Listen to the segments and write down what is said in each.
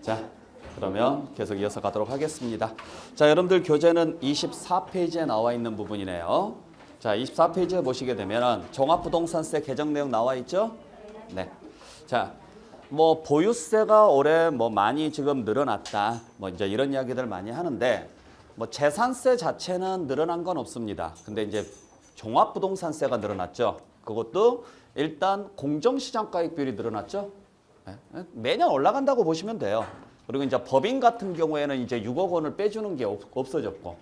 자, 그러면 계속 이어서 가도록 하겠습니다. 자, 여러분들 교재는 24페이지에 나와 있는 부분이네요. 자, 24페이지에 보시게 되면 종합부동산세 개정 내용 나와 있죠? 네. 자, 뭐 보유세가 올해 뭐 많이 지금 늘어났다. 뭐 이제 이런 이야기들 많이 하는데 뭐 재산세 자체는 늘어난 건 없습니다. 근데 이제 종합부동산세가 늘어났죠. 그것도 일단 공정시장가액 비율이 늘어났죠. 매년 올라간다고 보시면 돼요. 그리고 이제 법인 같은 경우에는 이제 6억 원을 빼주는 게 없어졌고,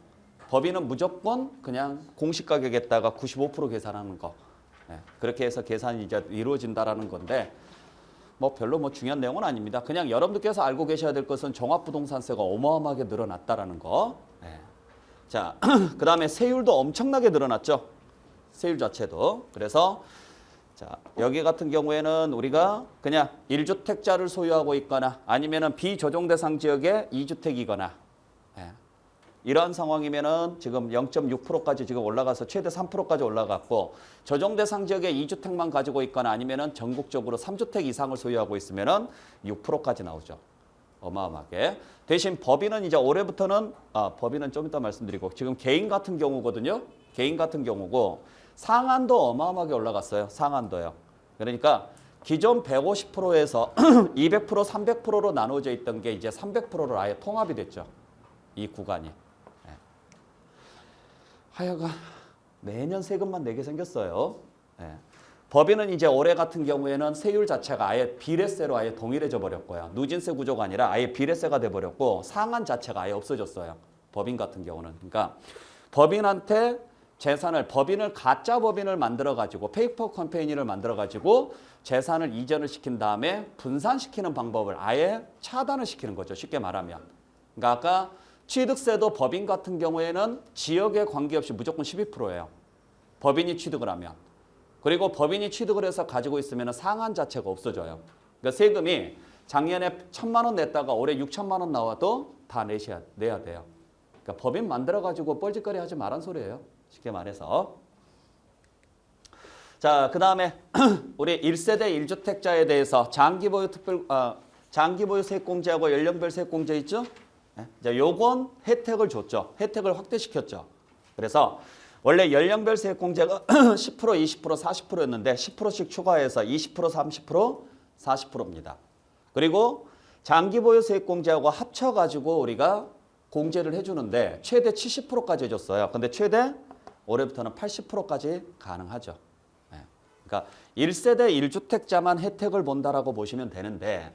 법인은 무조건 그냥 공시가격에다가 95% 계산하는 거. 그렇게 해서 계산이 이제 이루어진다라는 건데, 뭐 별로 뭐 중요한 내용은 아닙니다. 그냥 여러분들께서 알고 계셔야 될 것은 종합부동산세가 어마어마하게 늘어났다라는 거. 자, 그 다음에 세율도 엄청나게 늘어났죠. 세율 자체도. 그래서 자, 여기 같은 경우에는 우리가 그냥 1주택자를 소유하고 있거나 아니면은 비조정 대상 지역의 2주택이거나 이러한 상황이면은 지금 0.6%까지 지금 올라가서 최대 3%까지 올라갔고, 조정 대상 지역의 2주택만 가지고 있거나 아니면은 전국적으로 3주택 이상을 소유하고 있으면은 6%까지 나오죠. 어마어마하게. 대신 법인은 이제 올해부터는 법인은 좀 이따 말씀드리고, 지금 개인 같은 경우거든요. 개인 같은 경우고 상한도 어마어마하게 올라갔어요. 상한도요. 그러니까 기존 150%에서 200%, 300%로 나눠져 있던 게 이제 300%로 아예 통합이 됐죠. 이 구간이. 하여간 매년 세금만 내게 생겼어요. 법인은 이제 올해 같은 경우에는 세율 자체가 아예 비례세로 아예 동일해져 버렸고요. 누진세 구조가 아니라 아예 비례세가 돼 버렸고, 상한 자체가 아예 없어졌어요. 법인 같은 경우는. 그러니까 법인한테 법인을 가짜 법인을 만들어 가지고 페이퍼 컴퍼니를 만들어 가지고 재산을 이전을 시킨 다음에 분산시키는 방법을 아예 차단을 시키는 거죠. 쉽게 말하면. 그러니까 아까 취득세도 법인 같은 경우에는 지역에 관계없이 무조건 12%예요. 법인이 취득을 하면. 그리고 법인이 취득을 해서 가지고 있으면 상한 자체가 없어져요. 그러니까 세금이 작년에 1,000만 원 냈다가 올해 6천만 원 나와도 다 내야 돼요. 그러니까 법인 만들어 가지고 뻘짓거리 하지 말란 소리예요. 쉽게 말해서. 자, 그 다음에 우리 1세대 1주택자에 대해서 장기보유 세액공제하고 연령별 세액공제 있죠? 자, 요건 혜택을 줬죠. 혜택을 확대시켰죠. 그래서 원래 연령별 세액공제가 10%, 20%, 40%였는데 10%씩 추가해서 20%, 30%, 40%입니다. 그리고 장기보유 세액공제하고 합쳐가지고 우리가 공제를 해주는데 최대 70%까지 해줬어요. 근데 최대 올해부터는 80%까지 가능하죠. 그러니까 1세대 1주택자만 혜택을 본다라고 보시면 되는데,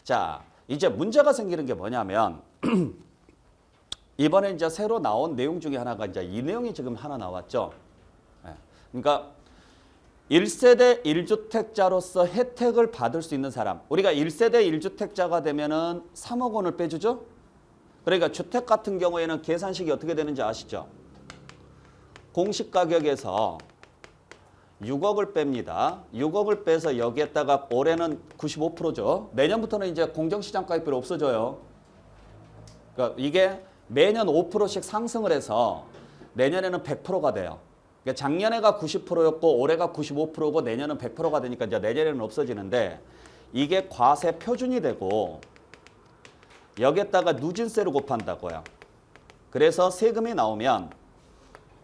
자, 이제 문제가 생기는 게 뭐냐면 이번에 이제 새로 나온 내용 중에 하나가 이제 이 내용이 지금 하나 나왔죠. 그러니까 1세대 1주택자로서 혜택을 받을 수 있는 사람. 우리가 1세대 1주택자가 되면은 3억 원을 빼주죠. 그러니까 주택 같은 경우에는 계산식이 어떻게 되는지 아시죠? 공시가격에서 6억을 뺍니다. 6억을 빼서 여기에다가 올해는 95%죠. 내년부터는 이제 공정시장가액비율 없어져요. 그러니까 이게 매년 5%씩 상승을 해서 내년에는 100%가 돼요. 그러니까 작년에가 90%였고 올해가 95%고 내년은 100%가 되니까 이제 내년에는 없어지는데, 이게 과세 표준이 되고 여기에다가 누진세를 곱한다고요. 그래서 세금이 나오면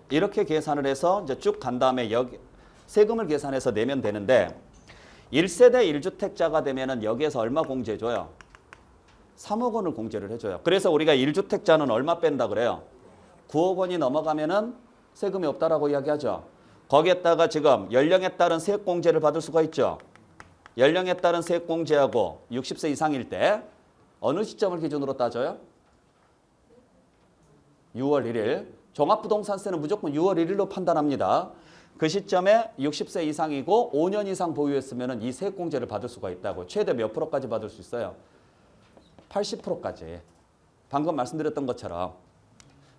이렇게 계산을 해서 이제 쭉 간 다음에 여기 세금을 계산해서 내면 되는데, 1세대 1주택자가 되면은 여기에서 얼마 공제해줘요? 3억 원을 공제를 해줘요. 그래서 우리가 1주택자는 얼마 뺀다 그래요? 9억 원이 넘어가면은 세금이 없다라고 이야기하죠. 거기에다가 지금 연령에 따른 세액공제를 받을 수가 있죠. 연령에 따른 세액공제하고 60세 이상일 때 어느 시점을 기준으로 따져요? 6월 1일. 종합부동산세는 무조건 6월 1일로 판단합니다. 그 시점에 60세 이상이고 5년 이상 보유했으면 이 세액공제를 받을 수가 있다고. 최대 몇 프로까지 받을 수 있어요? 80%까지. 방금 말씀드렸던 것처럼.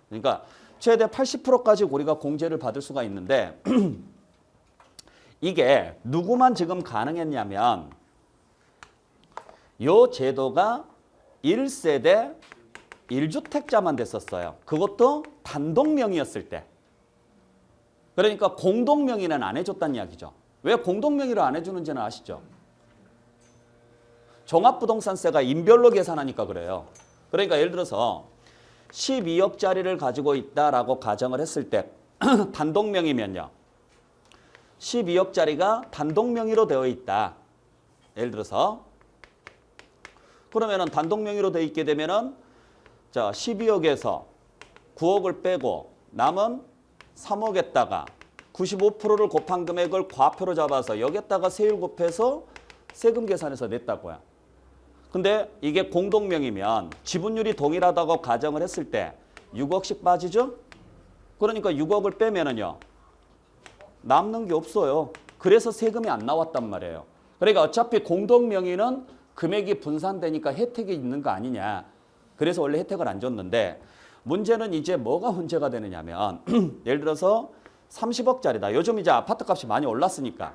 그러니까 최대 80%까지 우리가 공제를 받을 수가 있는데 이게 누구만 지금 가능했냐면 이 제도가 1세대 1주택자만 됐었어요. 그것도 단독명의였을 때. 그러니까 공동명의는 안 해줬다는 이야기죠. 왜 공동명의로 안 해주는지는 아시죠? 종합부동산세가 인별로 계산하니까 그래요. 그러니까 예를 들어서 12억짜리를 가지고 있다라고 가정을 했을 때 단독명의면요. 12억짜리가 단독명의로 되어 있다. 예를 들어서 그러면은 단독명의로 되어 있게 되면은 자 12억에서 9억을 빼고 남은 3억에다가 95%를 곱한 금액을 과표로 잡아서 여기에다가 세율 곱해서 세금 계산해서 냈다고요. 근데 이게 공동명의면 지분율이 동일하다고 가정을 했을 때 6억씩 빠지죠? 그러니까 6억을 빼면은요. 남는 게 없어요. 그래서 세금이 안 나왔단 말이에요. 그러니까 어차피 공동명의는 금액이 분산되니까 혜택이 있는 거 아니냐. 그래서 원래 혜택을 안 줬는데 문제는 이제 뭐가 문제가 되느냐면 예를 들어서 30억짜리다. 요즘 이제 아파트 값이 많이 올랐으니까.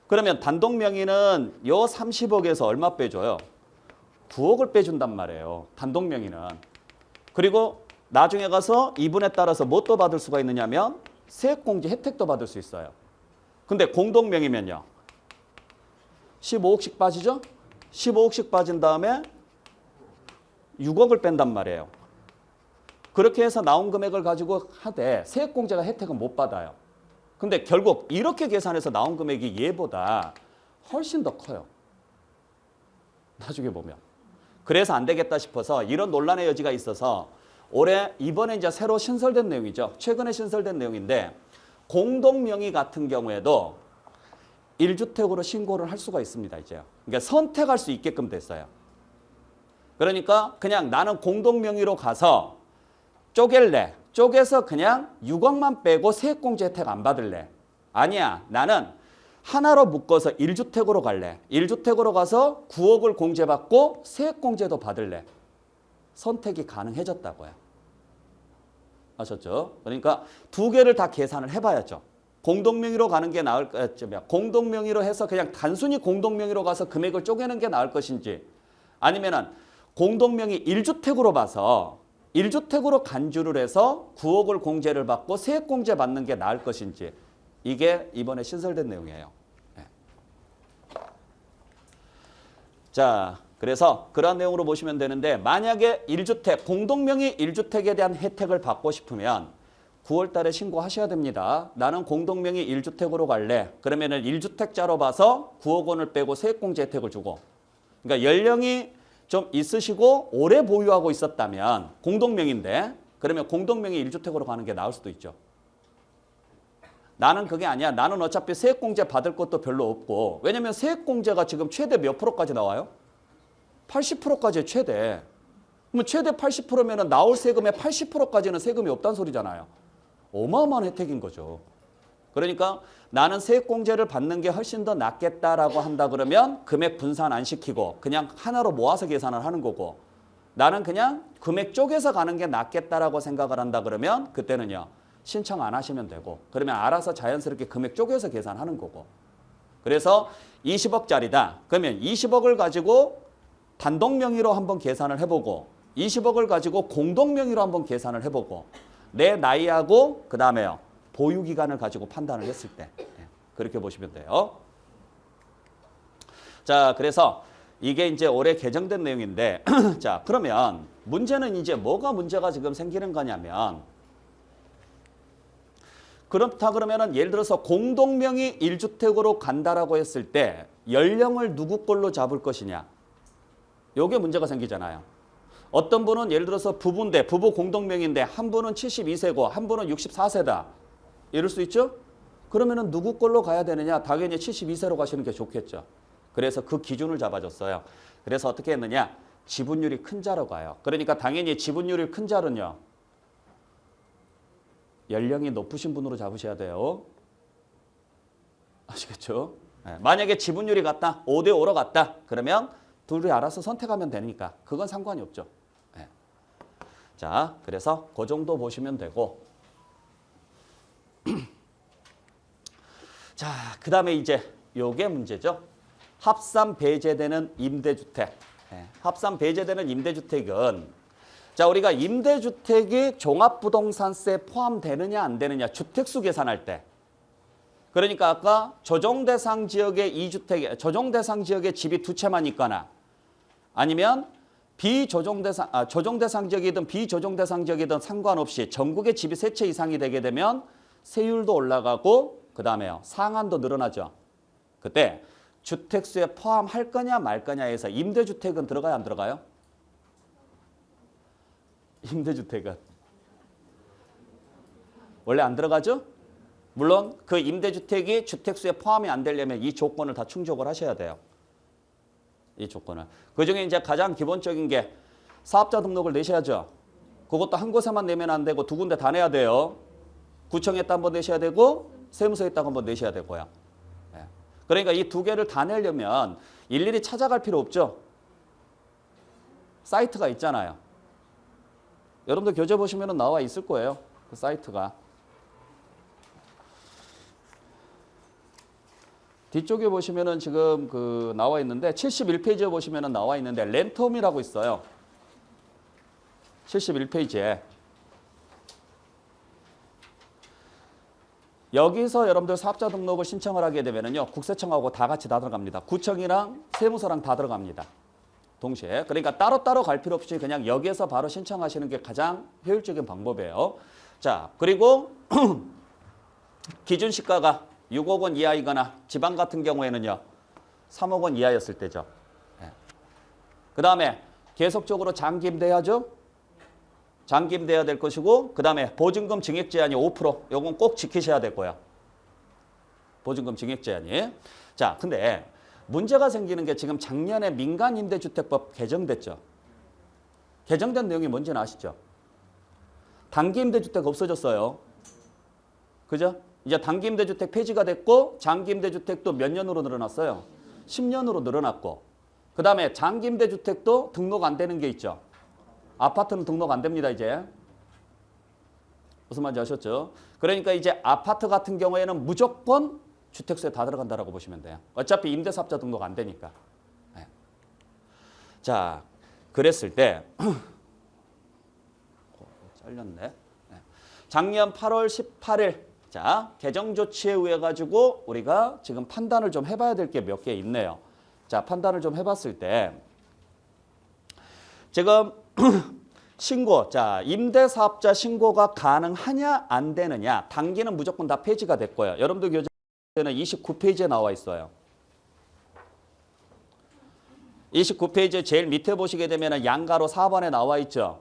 그러면 단독명의는 요 30억에서 얼마 빼줘요? 9억을 빼준단 말이에요. 단독명의는. 그리고 나중에 가서 이분에 따라서 뭐 또 받을 수가 있느냐면 세액공제 혜택도 받을 수 있어요. 근데 공동명의면요. 15억씩 빠지죠? 15억씩 빠진 다음에 6억을 뺀단 말이에요. 그렇게 해서 나온 금액을 가지고 하되 세액공제가 혜택은 못 받아요. 근데 결국 이렇게 계산해서 나온 금액이 얘보다 훨씬 더 커요. 나중에 보면. 그래서 안 되겠다 싶어서 이런 논란의 여지가 있어서 올해 이번에 이제 새로 신설된 내용이죠. 최근에 신설된 내용인데 공동명의 같은 경우에도 1주택으로 신고를 할 수가 있습니다. 이제. 그러니까 선택할 수 있게끔 됐어요. 그러니까 그냥 나는 공동명의로 가서 쪼갤래. 쪼개서 그냥 6억만 빼고 세액공제 혜택 안 받을래. 아니야. 나는 하나로 묶어서 1주택으로 갈래. 1주택으로 가서 9억을 공제받고 세액공제도 받을래. 선택이 가능해졌다고요. 아셨죠? 그러니까 두 개를 다 계산을 해봐야죠. 공동명의로 가는 게 나을 것이며 공동명의로 해서 그냥 단순히 공동명의로 가서 금액을 쪼개는 게 나을 것인지 아니면은 공동명의 1주택으로 봐서 1주택으로 간주를 해서 9억을 공제를 받고 세액공제 받는 게 나을 것인지 이게 이번에 신설된 내용이에요. 네. 자, 그래서 그런 내용으로 보시면 되는데 만약에 1주택, 공동명의 1주택에 대한 혜택을 받고 싶으면 9월 달에 신고하셔야 됩니다. 나는 공동명의 1주택으로 갈래. 그러면은 1주택자로 봐서 9억 원을 빼고 세액공제 혜택을 주고 그러니까 연령이 좀 있으시고 오래 보유하고 있었다면 공동명의인데 그러면 공동명의 1주택으로 가는 게 나을 수도 있죠. 나는 그게 아니야. 나는 어차피 세액공제 받을 것도 별로 없고 왜냐면 세액공제가 지금 최대 몇 프로까지 나와요? 80%까지 최대. 그러면 최대 80%면 나올 세금의 80%까지는 세금이 없다는 소리잖아요. 어마어마한 혜택인 거죠. 그러니까 나는 세액공제를 받는 게 훨씬 더 낫겠다라고 한다 그러면 금액 분산 안 시키고 그냥 하나로 모아서 계산을 하는 거고 나는 그냥 금액 쪼개서 가는 게 낫겠다라고 생각을 한다 그러면 그때는요. 신청 안 하시면 되고 그러면 알아서 자연스럽게 금액 쪼개서 계산하는 거고 그래서 20억짜리다. 그러면 20억을 가지고 단독 명의로 한번 계산을 해보고 20억을 가지고 공동 명의로 한번 계산을 해보고 내 나이하고 그 다음에요. 보유기간을 가지고 판단을 했을 때 그렇게 보시면 돼요. 자, 그래서 이게 이제 올해 개정된 내용인데 자, 그러면 문제는 이제 뭐가 문제가 지금 생기는 거냐면 그렇다 그러면은 예를 들어서 공동명의 1주택으로 간다라고 했을 때 연령을 누구 걸로 잡을 것이냐. 요게 문제가 생기잖아요. 어떤 분은 예를 들어서 부부인데 부부 공동명의인데 한 분은 72세고 한 분은 64세다. 이럴 수 있죠? 그러면은 누구 걸로 가야 되느냐? 당연히 72세로 가시는 게 좋겠죠. 그래서 그 기준을 잡아줬어요. 그래서 어떻게 했느냐? 지분율이 큰 자로 가요. 그러니까 당연히 지분율이 큰 자는요. 연령이 높으신 분으로 잡으셔야 돼요. 아시겠죠? 네. 만약에 지분율이 같다. 5대5로 같다. 그러면 둘이 알아서 선택하면 되니까 그건 상관이 없죠. 네. 자, 그래서 그 정도 보시면 되고 자, 그 다음에 이제 요게 문제죠. 합산 배제되는 임대주택. 네. 합산 배제되는 임대주택은 자, 우리가 임대주택이 종합부동산세 포함되느냐 안 되느냐 주택수 계산할 때 그러니까 아까 조정 대상 지역의 2주택, 조정 대상 지역의 집이 두 채만 있거나 아니면 조정 대상 지역이든 비조정 대상 지역이든 상관없이 전국에 집이 세 채 이상이 되게 되면 세율도 올라가고 그다음에요. 상한도 늘어나죠. 그때 주택수에 포함할 거냐 말 거냐에서 임대주택은 들어가요, 안 들어가요? 임대주택은 원래 안 들어가죠? 물론 그 임대주택이 주택수에 포함이 안 되려면 이 조건을 다 충족을 하셔야 돼요. 이 조건을. 그중에 이제 가장 기본적인 게 사업자 등록을 내셔야죠. 그것도 한 곳에만 내면 안 되고 두 군데 다 내야 돼요. 구청에다 한번 내셔야 되고 세무서에다 한번 내셔야 되고요. 그러니까 이 두 개를 다 내려면 일일이 찾아갈 필요 없죠. 사이트가 있잖아요. 여러분들 교재 보시면 나와 있을 거예요. 그 사이트가. 뒤쪽에 보시면은 지금 그 나와 있는데 71페이지에 보시면은 나와 있는데 렌트홈이라고 있어요. 71페이지에. 여기서 여러분들 사업자 등록을 신청을 하게 되면은요. 국세청하고 다 같이 다 들어갑니다. 구청이랑 세무서랑 다 들어갑니다. 동시에. 그러니까 따로따로 갈 필요 없이 그냥 여기에서 바로 신청하시는 게 가장 효율적인 방법이에요. 자, 그리고 기준 시가가 6억 원 이하이거나 지방 같은 경우에는요. 3억 원 이하였을 때죠. 그 다음에 계속적으로 장기임대야죠. 장기임대야 될 것이고 그 다음에 보증금 증액 제한이 5%. 요건 꼭 지키셔야 되고요. 보증금 증액 제한이. 자, 근데 문제가 생기는 게 지금 작년에 민간임대주택법 개정됐죠. 개정된 내용이 뭔지는 아시죠? 단기임대주택 없어졌어요. 그죠? 이제 단기임대주택 폐지가 됐고 장기임대주택도 몇 년으로 늘어났어요? 10년으로 늘어났고 그 다음에 장기임대주택도 등록 안 되는 게 있죠. 아파트는 등록 안 됩니다. 이제. 무슨 말인지 아셨죠? 그러니까 이제 아파트 같은 경우에는 무조건 주택수에 다 들어간다라고 보시면 돼요. 어차피 임대사업자 등록 안 되니까. 네. 자, 그랬을 때 잘렸네. 네. 작년 8월 18일 자, 개정 조치에 의해 가지고 우리가 지금 판단을 좀 해봐야 될 게 몇 개 있네요. 자, 판단을 좀 해봤을 때 지금 신고, 자, 임대사업자 신고가 가능하냐 안 되느냐 단기는 무조건 다 폐지가 됐고요. 여러분들 교재는 29페이지에 나와 있어요. 29페이지 제일 밑에 보시게 되면 양가로 4번에 나와 있죠.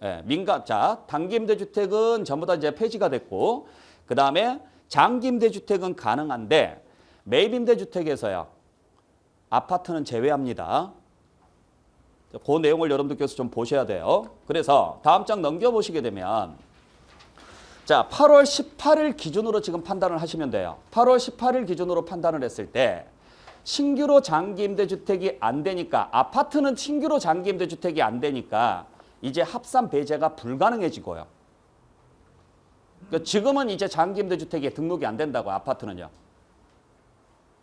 예, 자, 단기임대주택은 전부 다 이제 폐지가 됐고 그 다음에 장기임대주택은 가능한데 매입임대주택에서요. 아파트는 제외합니다. 그 내용을 여러분들께서 좀 보셔야 돼요. 그래서 다음 장 넘겨보시게 되면 자 8월 18일 기준으로 지금 판단을 하시면 돼요. 8월 18일 기준으로 판단을 했을 때 신규로 장기임대주택이 안 되니까 아파트는 신규로 장기임대주택이 안 되니까 이제 합산 배제가 불가능해지고요. 그러니까 지금은 이제 장기임대주택에 등록이 안 된다고 아파트는요.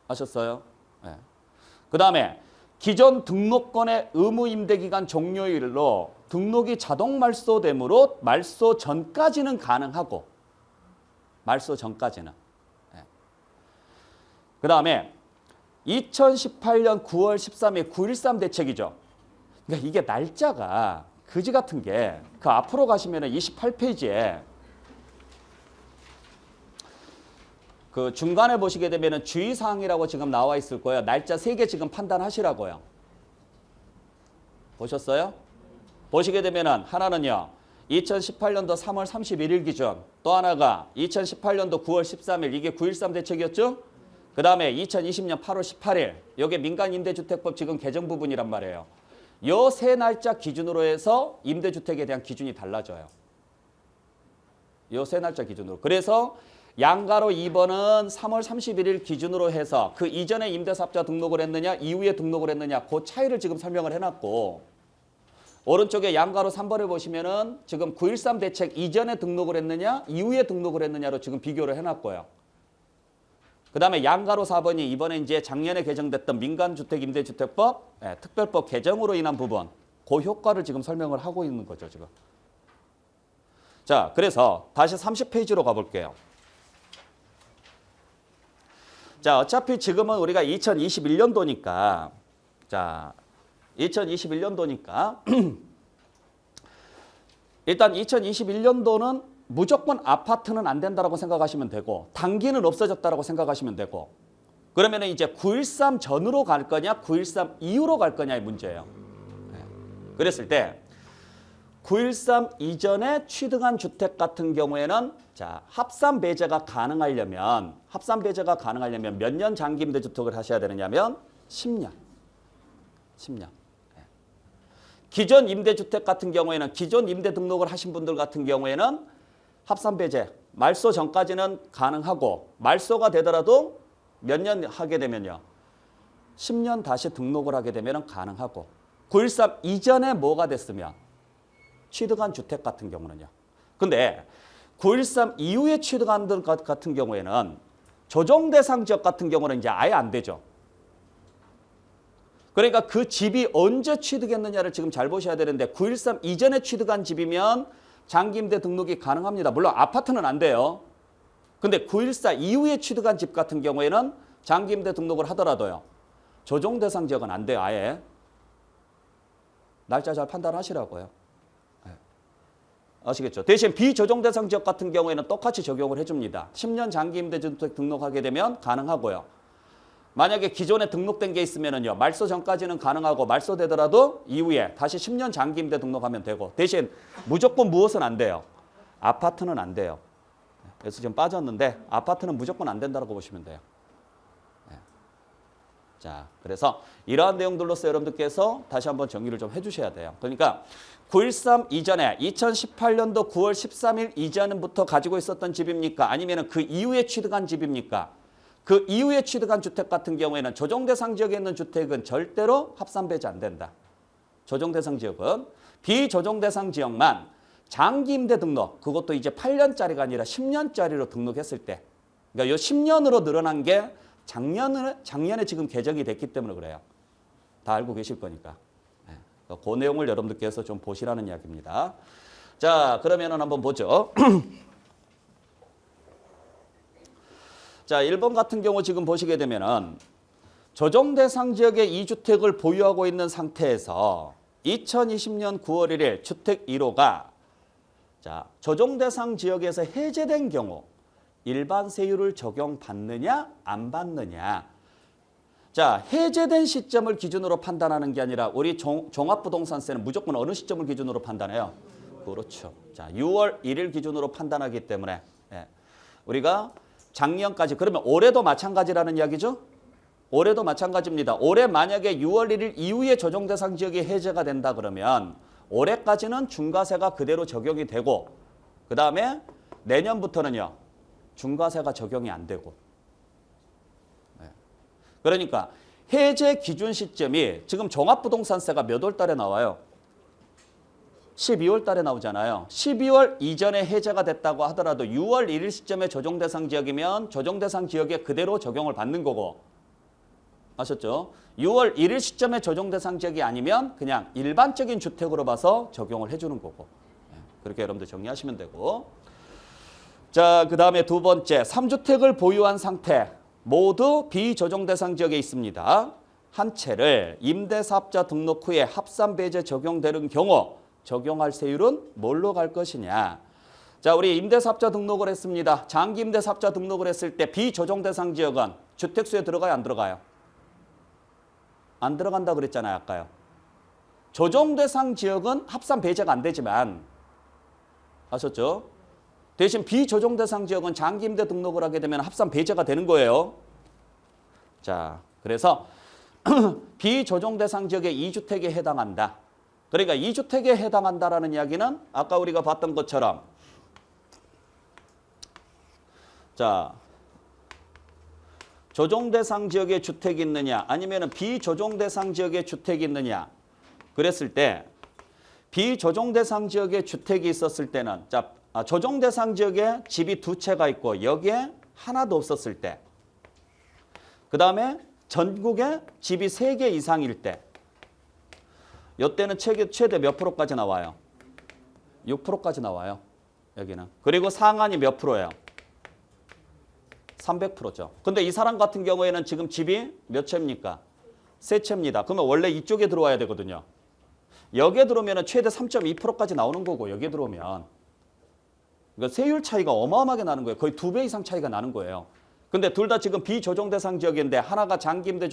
아셨어요? 네. 그 다음에 기존 등록권의 의무임대기간 종료일로 등록이 자동 말소되므로 말소 전까지는 가능하고 말소 전까지는. 네. 그 다음에 2018년 9월 13일 9.13 대책이죠. 그러니까 이게 날짜가 그지 같은 게 그 앞으로 가시면 28페이지에 그 중간에 보시게 되면 주의사항이라고 지금 나와 있을 거예요. 날짜 3개 지금 판단하시라고요. 보셨어요? 보시게 되면 하나는요. 2018년도 3월 31일 기준 또 하나가 2018년도 9월 13일 이게 9.13 대책이었죠? 그 다음에 2020년 8월 18일 이게 민간임대주택법 지금 개정 부분이란 말이에요. 요 세 날짜 기준으로 해서 임대주택에 대한 기준이 달라져요. 요 세 날짜 기준으로. 그래서 양가로 2번은 3월 31일 기준으로 해서 그 이전에 임대사업자 등록을 했느냐 이후에 등록을 했느냐 그 차이를 지금 설명을 해놨고 오른쪽에 양가로 3번을 보시면은 지금 9.13 대책 이전에 등록을 했느냐 이후에 등록을 했느냐로 지금 비교를 해놨고요. 그 다음에 양가로 4번이 이번에 이제 작년에 개정됐던 민간주택임대주택법 특별법 개정으로 인한 부분 그 효과를 지금 설명을 하고 있는 거죠 지금. 자, 그래서 다시 30페이지로 가볼게요. 자, 어차피 지금은 우리가 2021년도니까 자, 2021년도니까 일단 2021년도는 무조건 아파트는 안 된다라고 생각하시면 되고 단기는 없어졌다라고 생각하시면 되고 그러면 이제 9.13 전으로 갈 거냐 9.13 이후로 갈 거냐의 문제예요. 그랬을 때 9.13 이전에 취득한 주택 같은 경우에는 자, 합산 배제가 가능하려면 몇 년 장기 임대주택을 하셔야 되느냐면 10년. 기존 임대주택 같은 경우에는 기존 임대 등록을 하신 분들 같은 경우에는 합산 배제 말소 전까지는 가능하고 말소가 되더라도 몇 년 하게 되면요. 10년 다시 등록을 하게 되면 가능하고 9.13 이전에 뭐가 됐으면 취득한 주택 같은 경우는요. 근데 9.13 이후에 취득한 것 같은 경우에는 조정 대상 지역 같은 경우는 이제 아예 안 되죠. 그러니까 그 집이 언제 취득했느냐를 지금 잘 보셔야 되는데 9.13 이전에 취득한 집이면 장기임대 등록이 가능합니다. 물론 아파트는 안 돼요. 근데 9.14 이후에 취득한 집 같은 경우에는 장기임대 등록을 하더라도요. 조정 대상 지역은 안 돼요. 아예. 날짜 잘 판단하시라고요. 아시겠죠? 대신 비조정 대상 지역 같은 경우에는 똑같이 적용을 해줍니다. 10년 장기임대주택 등록하게 되면 가능하고요. 만약에 기존에 등록된 게 있으면요. 말소 전까지는 가능하고 말소되더라도 이후에 다시 10년 장기임대 등록하면 되고 대신 무조건 무엇은 안 돼요? 아파트는 안 돼요. 그래서 지금 빠졌는데 아파트는 무조건 안 된다고 보시면 돼요. 자, 그래서 이러한 내용들로서 여러분들께서 다시 한번 정리를 좀 해주셔야 돼요. 그러니까 9.13 이전에 2018년도 9월 13일 이전부터 가지고 있었던 집입니까? 아니면 그 이후에 취득한 집입니까? 그 이후에 취득한 주택 같은 경우에는 조정 대상 지역에 있는 주택은 절대로 합산 배제 안 된다. 조정 대상 지역은 비조정 대상 지역만 장기 임대 등록 그것도 이제 8년짜리가 아니라 10년짜리로 등록했을 때 그러니까 이 10년으로 늘어난 게 작년에 지금 개정이 됐기 때문에 그래요. 다 알고 계실 거니까. 그 내용을 여러분들께서 좀 보시라는 이야기입니다. 자, 그러면은 한번 보죠. 자, 1번 같은 경우 지금 보시게 되면은 조정 대상 지역의 2주택을 보유하고 있는 상태에서 2020년 9월 1일 주택 1호가 자, 조정 대상 지역에서 해제된 경우 일반 세율을 적용받느냐 안 받느냐. 자, 해제된 시점을 기준으로 판단하는 게 아니라 우리 종합부동산세는 무조건 어느 시점을 기준으로 판단해요? 그렇죠. 자, 6월 1일 기준으로 판단하기 때문에 우리가 작년까지 그러면 올해도 마찬가지라는 이야기죠? 올해도 마찬가지입니다. 올해 만약에 6월 1일 이후에 조정 대상 지역이 해제가 된다 그러면 올해까지는 중과세가 그대로 적용이 되고 그 다음에 내년부터는요. 중과세가 적용이 안 되고 그러니까 해제 기준 시점이 지금 종합부동산세가 몇 월 달에 나와요? 12월 달에 나오잖아요. 12월 이전에 해제가 됐다고 하더라도 6월 1일 시점에 조정 대상 지역이면 조정 대상 지역에 그대로 적용을 받는 거고 아셨죠? 6월 1일 시점에 조정 대상 지역이 아니면 그냥 일반적인 주택으로 봐서 적용을 해주는 거고 그렇게 여러분들 정리하시면 되고 자, 그 다음에 두 번째 3주택을 보유한 상태 모두 비조정 대상 지역에 있습니다. 한 채를 임대사업자 등록 후에 합산 배제 적용되는 경우 적용할 세율은 뭘로 갈 것이냐. 자, 우리 임대사업자 등록을 했습니다. 장기 임대사업자 등록을 했을 때 비조정 대상 지역은 주택수에 들어가요, 안 들어가요? 안 들어간다 그랬잖아요, 아까요. 조정 대상 지역은 합산 배제가 안 되지만 아셨죠? 대신 비조정 대상 지역은 장기 임대 등록을 하게 되면 합산 배제가 되는 거예요. 자, 그래서 비조정 대상 지역의 2주택에 해당한다. 그러니까 2주택에 해당한다라는 이야기는 아까 우리가 봤던 것처럼 자, 조정 대상 지역에 주택이 있느냐 아니면 비조정 대상 지역에 주택이 있느냐 그랬을 때 비조정 대상 지역에 주택이 있었을 때는 자, 조정 대상 지역에 집이 두 채가 있고 여기에 하나도 없었을 때 그 다음에 전국에 집이 3개 이상일 때 이때는 최대 몇 프로까지 나와요? 6%까지 나와요. 여기는. 그리고 상한이 몇 프로예요? 300%죠. 근데 이 사람 같은 경우에는 지금 집이 몇 채입니까? 세 채입니다. 그러면 원래 이쪽에 들어와야 되거든요. 여기에 들어오면 최대 3.2%까지 나오는 거고 여기에 들어오면. 그러니까 세율 차이가 어마어마하게 나는 거예요. 거의 2배 이상 차이가 나는 거예요. 근데 둘 다 지금 비조정 대상 지역인데 하나가 장기임대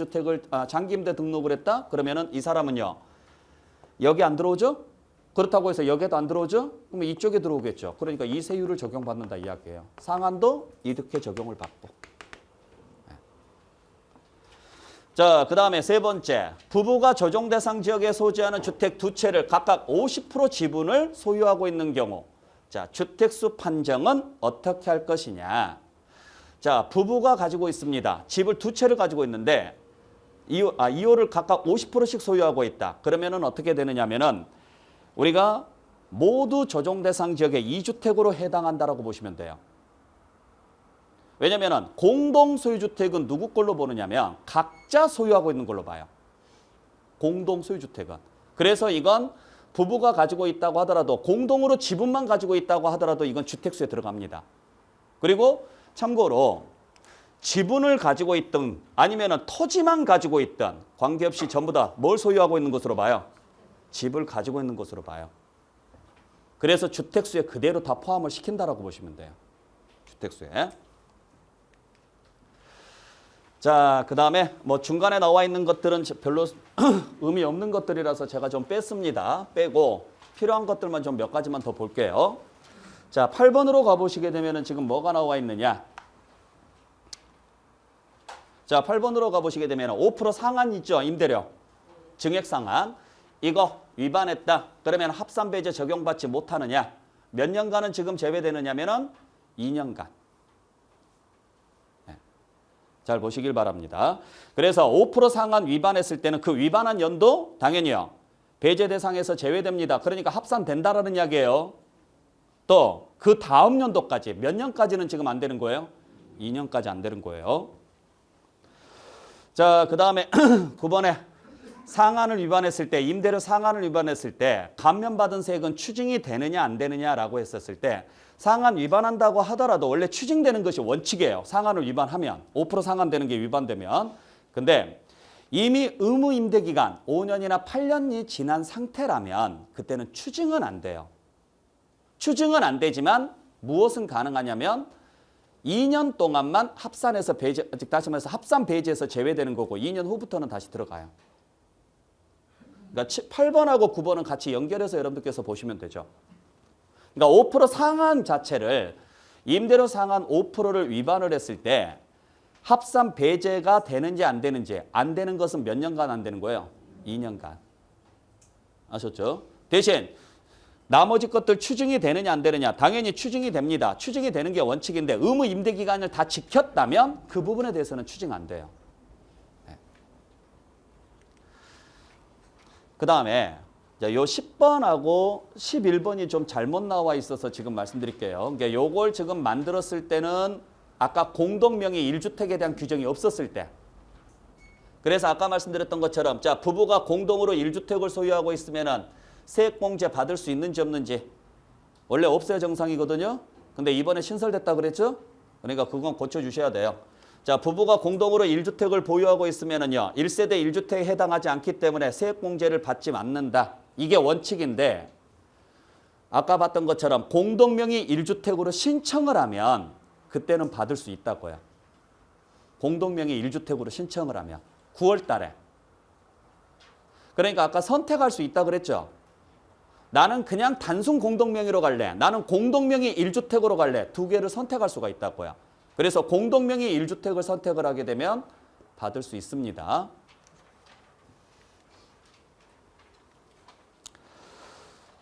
장기임대 등록을 했다? 그러면은 이 사람은요. 여기 안 들어오죠? 그렇다고 해서 여기에도 안 들어오죠? 그러면 이쪽에 들어오겠죠. 그러니까 이 세율을 적용받는다 이야기예요. 상한도 이렇게 적용을 받고. 자, 그 다음에 세 번째. 부부가 조정 대상 지역에 소지하는 주택 두 채를 각각 50% 지분을 소유하고 있는 경우. 자, 주택수 판정은 어떻게 할 것이냐. 자, 부부가 가지고 있습니다. 집을 두 채를 가지고 있는데 2호를 각각 50%씩 소유하고 있다. 그러면은 어떻게 되느냐면은 우리가 모두 조정 대상 지역의 2주택으로 해당한다라고 보시면 돼요. 왜냐면은 공동 소유주택은 누구 걸로 보느냐면 각자 소유하고 있는 걸로 봐요. 공동 소유주택은. 그래서 이건 부부가 가지고 있다고 하더라도 공동으로 지분만 가지고 있다고 하더라도 이건 주택수에 들어갑니다. 그리고 참고로 지분을 가지고 있든 아니면 토지만 가지고 있든 관계없이 전부 다 뭘 소유하고 있는 것으로 봐요? 집을 가지고 있는 것으로 봐요. 그래서 주택수에 그대로 다 포함을 시킨다라고 보시면 돼요. 주택수에. 자, 그 다음에 뭐 중간에 나와 있는 것들은 별로 의미 없는 것들이라서 제가 좀 뺐습니다. 빼고 필요한 것들만 좀 몇 가지만 더 볼게요. 자, 8번으로 가보시게 되면 지금 뭐가 나와 있느냐. 자, 8번으로 가보시게 되면 5% 상한 있죠. 임대료. 증액 상한. 이거 위반했다. 그러면 합산배제 적용받지 못하느냐. 몇 년간은 지금 제외되느냐면은 2년간. 네. 잘 보시길 바랍니다. 그래서 5% 상한 위반했을 때는 그 위반한 연도 당연히요. 배제 대상에서 제외됩니다. 그러니까 합산된다라는 이야기예요. 또 그 다음 연도까지 몇 년까지는 지금 안 되는 거예요? 2년까지 안 되는 거예요. 자, 그 다음에 9번에 상한을 위반했을 때, 임대료 상한을 위반했을 때 감면받은 세액은 추징이 되느냐 안 되느냐라고 했었을 때 상한 위반한다고 하더라도 원래 추징되는 것이 원칙이에요. 상한을 위반하면 5% 상한되는 게 위반되면. 근데 이미 의무 임대 기간 5년이나 8년이 지난 상태라면 그때는 추징은 안 돼요. 추징은 안 되지만 무엇은 가능하냐면 2년 동안만 합산해서 배제, 다시 말해서 합산 배제에서 제외되는 거고 2년 후부터는 다시 들어가요. 그러니까 8번하고 9번은 같이 연결해서 여러분들께서 보시면 되죠. 그러니까 5% 상한 자체를 임대료 상한 5%를 위반을 했을 때 합산 배제가 되는지 안 되는 것은 몇 년간 안 되는 거예요? 2년간. 아셨죠? 대신 나머지 것들 추징이 되느냐 안 되느냐 당연히 추징이 됩니다. 추징이 되는 게 원칙인데 의무 임대 기간을 다 지켰다면 그 부분에 대해서는 추징 안 돼요. 네. 그 다음에 요 10번하고 11번이 좀 잘못 나와 있어서 지금 말씀드릴게요. 그러니까 요걸 지금 만들었을 때는 아까 공동명의 1주택에 대한 규정이 없었을 때. 그래서 아까 말씀드렸던 것처럼 자 부부가 공동으로 1주택을 소유하고 있으면은 세액공제 받을 수 있는지 없는지 원래 없어야 정상이거든요. 근데 이번에 신설됐다 그랬죠? 그러니까 그건 고쳐주셔야 돼요. 자, 부부가 공동으로 1주택을 보유하고 있으면은요. 1세대 1주택에 해당하지 않기 때문에 세액공제를 받지 않는다. 이게 원칙인데 아까 봤던 것처럼 공동명의 1주택으로 신청을 하면 그때는 받을 수 있다고요. 공동명의 1주택으로 신청을 하면 9월 달에. 그러니까 아까 선택할 수 있다 그랬죠? 나는 그냥 단순 공동명의로 갈래. 나는 공동명의 1주택으로 갈래. 두 개를 선택할 수가 있다고요. 그래서 공동명의 1주택을 선택을 하게 되면 받을 수 있습니다.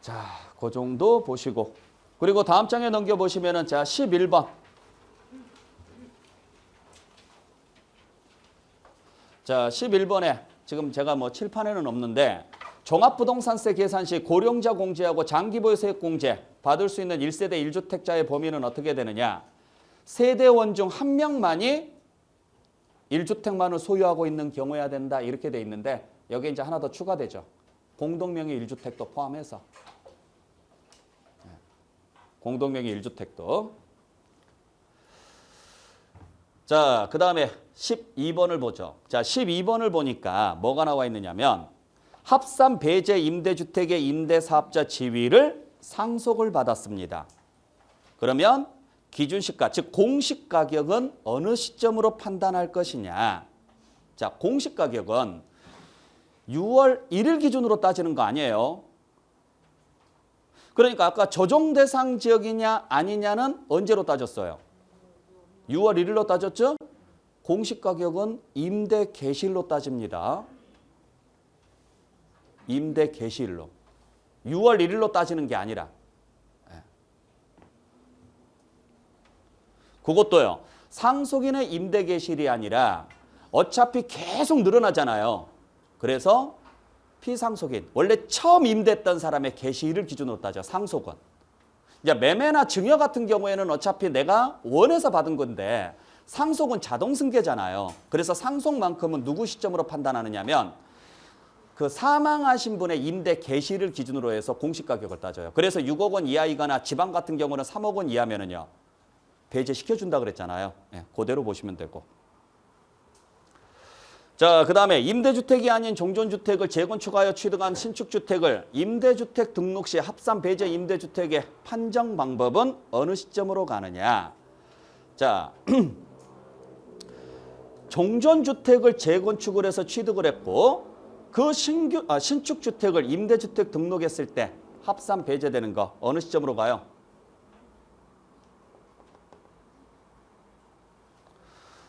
자, 그 정도 보시고. 그리고 다음 장에 넘겨보시면은 자, 11번. 자, 11번에 지금 제가 뭐 칠판에는 없는데 종합부동산세 계산 시 고령자 공제하고 장기보유 세액 공제 받을 수 있는 1세대 1주택자의 범위는 어떻게 되느냐. 세대원 중 한 명만이 1주택만을 소유하고 있는 경우여야 된다. 이렇게 돼 있는데 여기 이제 하나 더 추가되죠. 공동명의 1주택도 포함해서. 공동명의 1주택도. 자, 그 다음에 12번을 보죠. 자, 12번을 보니까 뭐가 나와 있느냐면 합산 배제 임대주택의 임대사업자 지위를 상속을 받았습니다. 그러면 기준시가, 즉 공시가격은 어느 시점으로 판단할 것이냐. 자, 공시가격은 6월 1일 기준으로 따지는 거 아니에요. 그러니까 아까 조정 대상 지역이냐 아니냐는 언제로 따졌어요? 6월 1일로 따졌죠? 공시가격은 임대 개시일로 따집니다. 임대 개시일로. 6월 1일로 따지는 게 아니라. 그것도요. 상속인의 임대 개시일이 아니라 어차피 계속 늘어나잖아요. 그래서 피상속인, 원래 처음 임대했던 사람의 개시일을 기준으로 따져, 상속은. 이제 매매나 증여 같은 경우에는 어차피 내가 원해서 받은 건데 상속은 자동 승계잖아요. 그래서 상속만큼은 누구 시점으로 판단하느냐면 그 사망하신 분의 임대 개시를 기준으로 해서 공시가격을 따져요. 그래서 6억 원 이하이거나 지방 같은 경우는 3억 원 이하면은요. 배제시켜준다 그랬잖아요. 네, 그대로 보시면 되고. 자, 그 다음에 임대주택이 아닌 종전주택을 재건축하여 취득한 신축주택을 임대주택 등록 시 합산 배제 임대주택의 판정 방법은 어느 시점으로 가느냐. 자, 종전주택을 재건축을 해서 취득을 했고 그 신축주택을 임대주택 등록했을 때 합산 배제되는 거 어느 시점으로 가요?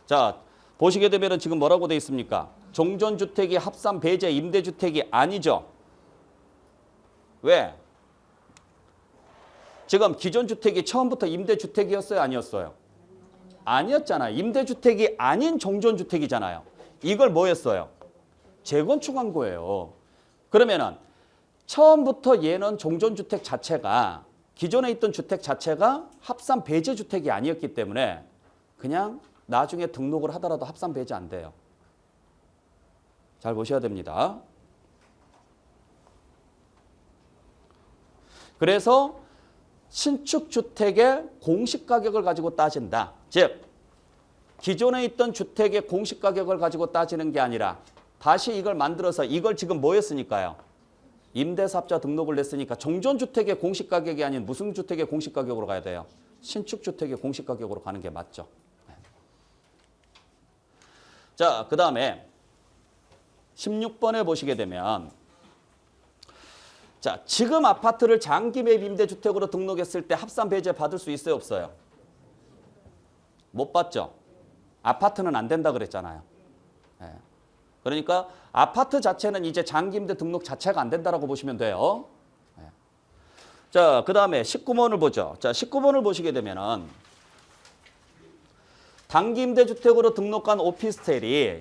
자, 보시게 되면 지금 뭐라고 돼 있습니까? 종전주택이 합산 배제 임대주택이 아니죠. 왜? 지금 기존 주택이 처음부터 임대주택이었어요? 아니었어요? 아니었잖아요. 임대주택이 아닌 종전주택이잖아요. 이걸 뭐 했어요? 재건축한 거예요. 그러면은 처음부터 얘는 종전주택 자체가 기존에 있던 주택 자체가 합산 배제주택이 아니었기 때문에 그냥 나중에 등록을 하더라도 합산 배제 안 돼요. 잘 보셔야 됩니다. 그래서 신축주택의 공시가격을 가지고 따진다. 즉 기존에 있던 주택의 공시가격을 가지고 따지는 게 아니라 다시 이걸 만들어서 이걸 지금 뭐 했으니까요? 임대사업자 등록을 냈으니까 종전주택의 공시가격이 아닌 무슨 주택의 공시가격으로 가야 돼요? 신축주택의 공시가격으로 가는 게 맞죠. 자, 그 다음에 16번에 보시게 되면 자, 지금 아파트를 장기 매입 임대주택으로 등록했을 때 합산 배제 받을 수 있어요, 없어요? 못 받죠. 아파트는 안 된다 그랬잖아요. 네. 그러니까 아파트 자체는 이제 장기 임대 등록 자체가 안 된다라고 보시면 돼요. 네. 자, 그 다음에 19번을 보죠. 자, 19번을 보시게 되면은 단기 임대주택으로 등록한 오피스텔이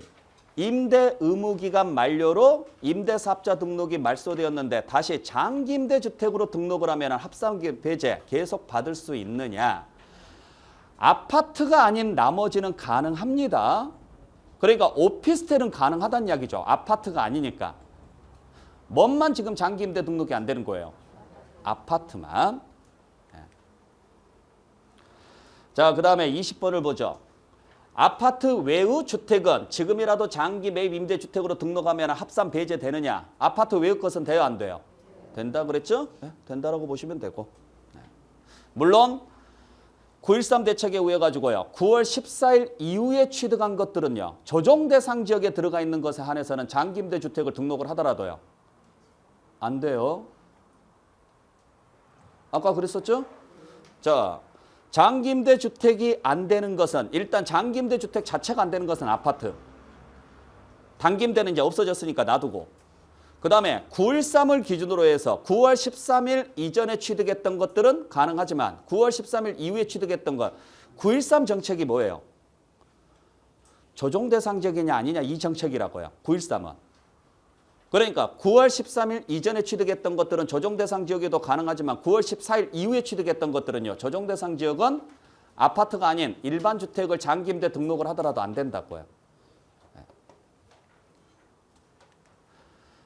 임대 의무기간 만료로 임대사업자 등록이 말소되었는데 다시 장기 임대주택으로 등록을 하면 합산 배제 계속 받을 수 있느냐. 아파트가 아닌 나머지는 가능합니다. 그러니까 오피스텔은 가능하다는 이야기죠. 아파트가 아니니까. 뭔만 지금 장기 임대 등록이 안 되는 거예요. 아파트만. 자, 그 다음에 20번을 보죠. 아파트 외의 주택은 지금이라도 장기 매입 임대주택으로 등록하면 합산 배제되느냐. 아파트 외의 것은 돼요, 안 돼요? 된다 그랬죠? 네, 된다라고 보시면 되고. 네. 물론 9.13 대책에 의해 가지고요. 9월 14일 이후에 취득한 것들은요. 조정 대상 지역에 들어가 있는 것에 한해서는 장기 임대주택을 등록을 하더라도요. 안 돼요. 아까 그랬었죠? 자, 장기 임대주택이 안 되는 것은 일단 장기 임대주택 자체가 안 되는 것은 아파트. 단기 임대는 이제 없어졌으니까 놔두고. 그 다음에 9.13을 기준으로 해서 9월 13일 이전에 취득했던 것들은 가능하지만 9월 13일 이후에 취득했던 것 9.13 정책이 뭐예요? 조정 대상 지역이냐 아니냐 이 정책이라고요. 9.13은. 그러니까 9월 13일 이전에 취득했던 것들은 조정 대상 지역에도 가능하지만 9월 14일 이후에 취득했던 것들은요. 조정 대상 지역은 아파트가 아닌 일반 주택을 장기 임대 등록을 하더라도 안 된다고요.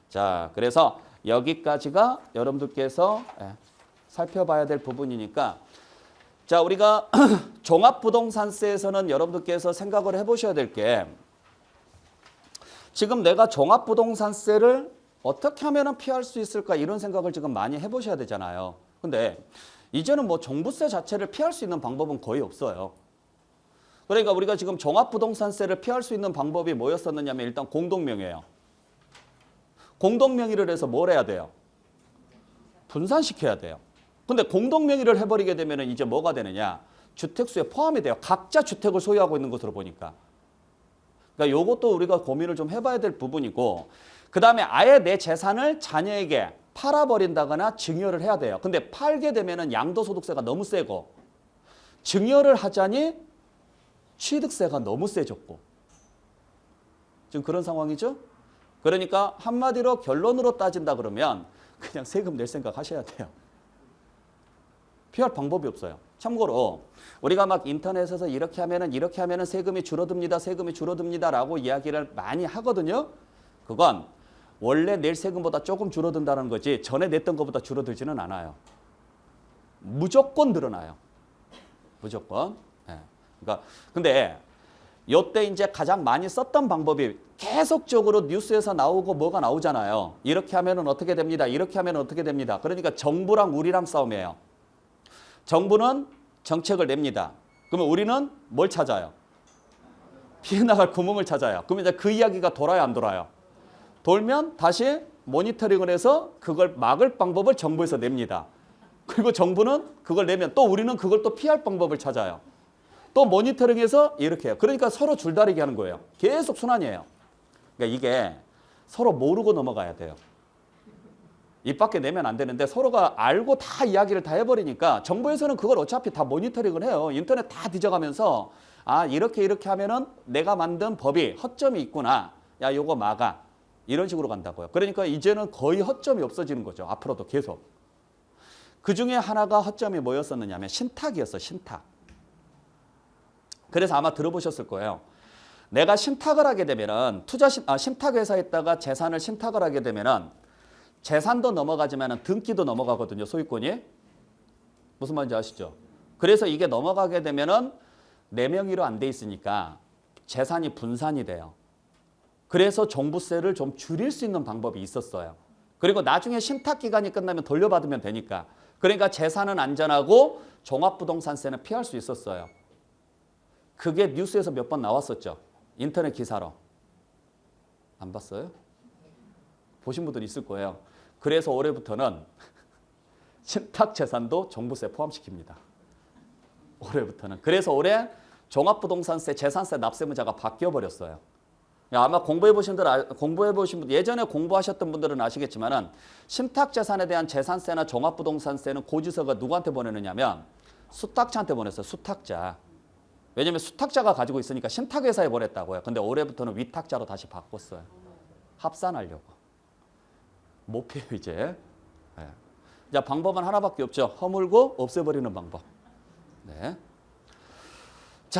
자, 그래서 여기까지가 여러분들께서 살펴봐야 될 부분이니까 자, 우리가 종합부동산세에서는 여러분들께서 생각을 해보셔야 될 게 지금 내가 종합부동산세를 어떻게 하면 피할 수 있을까 이런 생각을 지금 많이 해보셔야 되잖아요. 근데 이제는 뭐 종부세 자체를 피할 수 있는 방법은 거의 없어요. 그러니까 우리가 지금 종합부동산세를 피할 수 있는 방법이 뭐였었느냐면 일단 공동명의예요. 공동명의를 해서 뭘 해야 돼요? 분산시켜야 돼요. 근데 공동명의를 해버리게 되면 이제 뭐가 되느냐? 주택수에 포함이 돼요. 각자 주택을 소유하고 있는 것으로 보니까. 그러니까 이것도 우리가 고민을 좀 해봐야 될 부분이고 그 다음에 아예 내 재산을 자녀에게 팔아버린다거나 증여를 해야 돼요. 근데 팔게 되면 양도소득세가 너무 세고 증여를 하자니 취득세가 너무 세졌고 지금 그런 상황이죠. 그러니까 한마디로 결론으로 따진다 그러면 그냥 세금 낼 생각 하셔야 돼요. 피할 방법이 없어요. 참고로 우리가 막 인터넷에서 이렇게 하면은 세금이 줄어듭니다라고 이야기를 많이 하거든요. 그건 원래 낼 세금보다 조금 줄어든다는 거지 전에 냈던 것보다 줄어들지는 않아요. 무조건 늘어나요. 무조건. 네. 그러니까 근데 요때 이제 가장 많이 썼던 방법이 계속적으로 뉴스에서 나오고 뭐가 나오잖아요. 이렇게 하면은 어떻게 됩니다. 이렇게 하면 어떻게 됩니다. 그러니까 정부랑 우리랑 싸움이에요. 정부는 정책을 냅니다. 그러면 우리는 뭘 찾아요? 피해 나갈 구멍을 찾아요. 그러면 이제 그 이야기가 돌아요, 안 돌아요? 돌면 다시 모니터링을 해서 그걸 막을 방법을 정부에서 냅니다. 그리고 정부는 그걸 내면 또 우리는 그걸 또 피할 방법을 찾아요. 또 모니터링해서 이렇게 해요. 그러니까 서로 줄다리기 하는 거예요. 계속 순환이에요. 그러니까 이게 서로 모르고 넘어가야 돼요. 입 밖에 내면 안 되는데 서로가 알고 다 이야기를 다 해버리니까 정부에서는 그걸 어차피 다 모니터링을 해요. 인터넷 다 뒤져가면서 아 이렇게 하면은 내가 만든 법이 허점이 있구나. 야 요거 막아. 이런 식으로 간다고요. 그러니까 이제는 거의 허점이 없어지는 거죠. 앞으로도 계속. 그중에 하나가 허점이 뭐였었느냐면 신탁이었어. 신탁. 그래서 아마 들어보셨을 거예요. 내가 신탁을 하게 되면은 신탁회사에다가 재산을 신탁을 하게 되면은 재산도 넘어가지만 등기도 넘어가거든요. 소유권이. 무슨 말인지 아시죠? 그래서 이게 넘어가게 되면은 내 명의로 안 돼 있으니까 재산이 분산이 돼요. 그래서 종부세를 좀 줄일 수 있는 방법이 있었어요. 그리고 나중에 신탁 기간이 끝나면 돌려받으면 되니까. 그러니까 재산은 안전하고 종합부동산세는 피할 수 있었어요. 그게 뉴스에서 몇 번 나왔었죠. 인터넷 기사로. 안 봤어요? 보신 분들 있을 거예요. 그래서 올해부터는 신탁 재산도 종부세 포함시킵니다. 올해부터는. 그래서 올해 종합부동산세, 재산세 납세무자가 바뀌어버렸어요. 아마 공부해보신 분, 예전에 공부하셨던 분들은 아시겠지만은 신탁 재산에 대한 재산세나 종합부동산세는 고지서가 누구한테 보내느냐면 수탁자한테 보냈어요. 수탁자. 왜냐면 수탁자가 가지고 있으니까 신탁회사에 보냈다고요. 근데 올해부터는 위탁자로 다시 바꿨어요. 합산하려고. 못 피해요 이제. 네. 자, 방법은 하나밖에 없죠. 허물고 없애버리는 방법. 네.